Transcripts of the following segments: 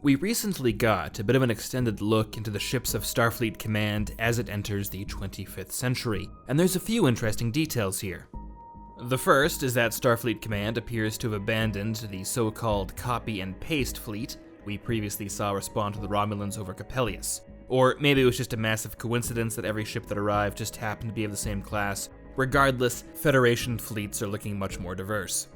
We recently got a bit of an extended look into the ships of Starfleet Command as it enters the 25th century, and there's a few interesting details here. The first is that Starfleet Command appears to have abandoned the so-called copy and paste fleet we previously saw respond to the Romulans over Capellius. Or maybe it was just a massive coincidence that every ship that arrived just happened to be of the same class. Regardless, Federation fleets are looking much more diverse.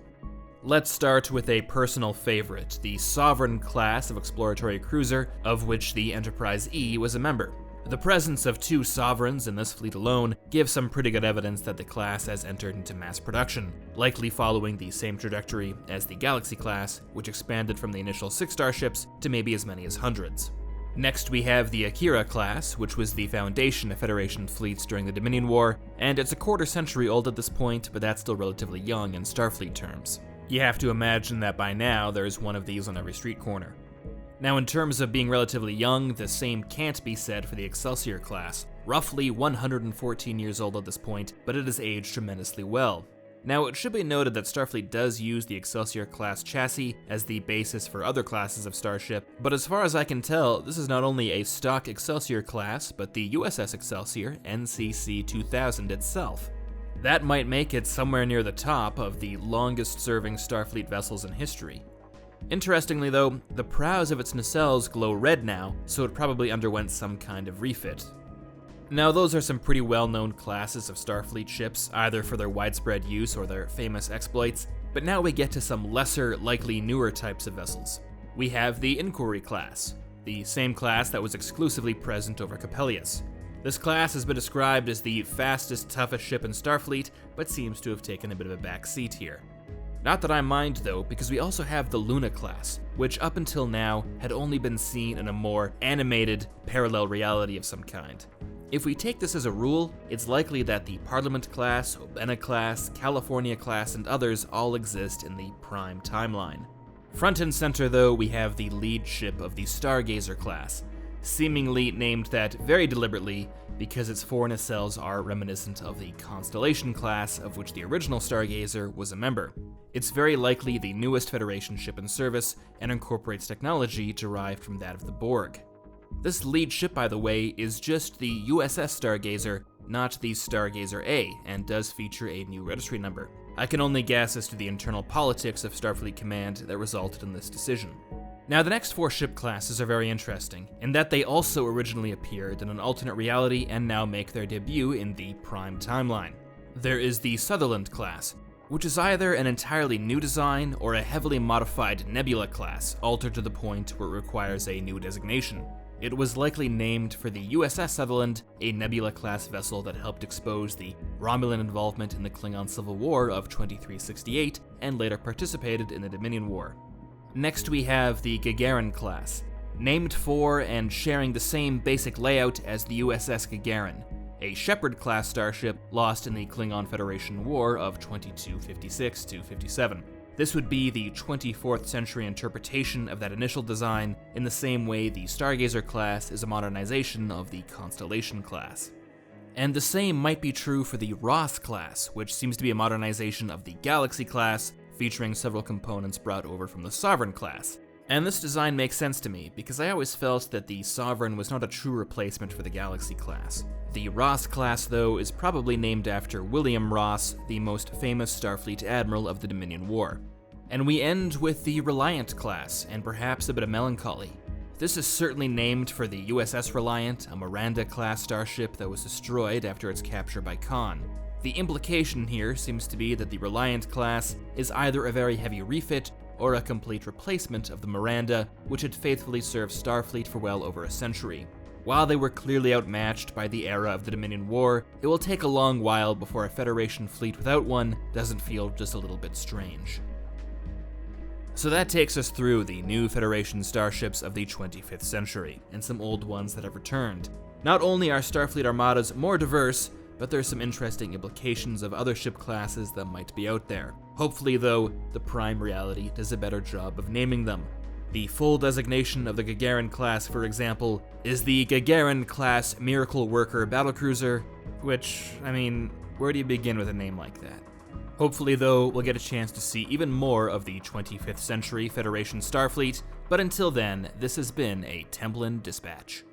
Let's start with a personal favorite, the Sovereign class of exploratory cruiser, of which the Enterprise E was a member. The presence of 2 Sovereigns in this fleet alone gives some pretty good evidence that the class has entered into mass production, likely following the same trajectory as the Galaxy class, which expanded from the initial 6 starships to maybe as many as hundreds. Next we have the Akira class, which was the foundation of Federation fleets during the Dominion War, and it's a quarter century old at this point, but that's still relatively young in Starfleet terms. You have to imagine that by now there's one of these on every street corner. Now in terms of being relatively young, the same can't be said for the Excelsior class, roughly 114 years old at this point, but it has aged tremendously well. Now it should be noted that Starfleet does use the Excelsior class chassis as the basis for other classes of starship, but as far as I can tell, this is not only a stock Excelsior class, but the USS Excelsior NCC 2000 itself. That might make it somewhere near the top of the longest-serving Starfleet vessels in history. Interestingly though, the prows of its nacelles glow red now, so it probably underwent some kind of refit. Now those are some pretty well-known classes of Starfleet ships, either for their widespread use or their famous exploits, but now we get to some lesser, likely newer types of vessels. We have the Inquiry class, the same class that was exclusively present over Capellius. This class has been described as the fastest, toughest ship in Starfleet, but seems to have taken a bit of a back seat here. Not that I mind though, because we also have the Luna class, which up until now had only been seen in a more animated, parallel reality of some kind. If we take this as a rule, it's likely that the Parliament class, Obena class, California class, and others all exist in the Prime timeline. Front and center though, we have the lead ship of the Stargazer class, seemingly named that very deliberately because its 4 nacelles are reminiscent of the Constellation class of which the original Stargazer was a member. It's very likely the newest Federation ship in service and incorporates technology derived from that of the Borg. This lead ship, by the way, is just the USS Stargazer, not the Stargazer A, and does feature a new registry number. I can only guess as to the internal politics of Starfleet Command that resulted in this decision. Now, the next 4 ship classes are very interesting, in that they also originally appeared in an alternate reality and now make their debut in the Prime timeline. There is the Sutherland class, which is either an entirely new design or a heavily modified Nebula class, altered to the point where it requires a new designation. It was likely named for the USS Sutherland, a Nebula-class vessel that helped expose the Romulan involvement in the Klingon Civil War of 2368 and later participated in the Dominion War. Next we have the Gagarin class, named for and sharing the same basic layout as the USS Gagarin, a Shepard-class starship lost in the Klingon Federation War of 2256-57. This would be the 24th century interpretation of that initial design, in the same way the Stargazer class is a modernization of the Constellation class. And the same might be true for the Ross class, which seems to be a modernization of the Galaxy class, featuring several components brought over from the Sovereign class. And this design makes sense to me, because I always felt that the Sovereign was not a true replacement for the Galaxy class. The Ross class, though, is probably named after William Ross, the most famous Starfleet admiral of the Dominion War. And we end with the Reliant class, and perhaps a bit of melancholy. This is certainly named for the USS Reliant, a Miranda-class starship that was destroyed after its capture by Khan. The implication here seems to be that the Reliant class is either a very heavy refit or a complete replacement of the Miranda, which had faithfully served Starfleet for well over a century. While they were clearly outmatched by the era of the Dominion War, it will take a long while before a Federation fleet without one doesn't feel just a little bit strange. So that takes us through the new Federation starships of the 25th century, and some old ones that have returned. Not only are Starfleet armadas more diverse, but there's some interesting implications of other ship classes that might be out there. Hopefully, though, the Prime reality does a better job of naming them. The full designation of the Gagarin class, for example, is the Gagarin class Miracle Worker battlecruiser, which, I mean, where do you begin with a name like that? Hopefully, though, we'll get a chance to see even more of the 25th century Federation Starfleet, but until then, this has been a Templin Dispatch.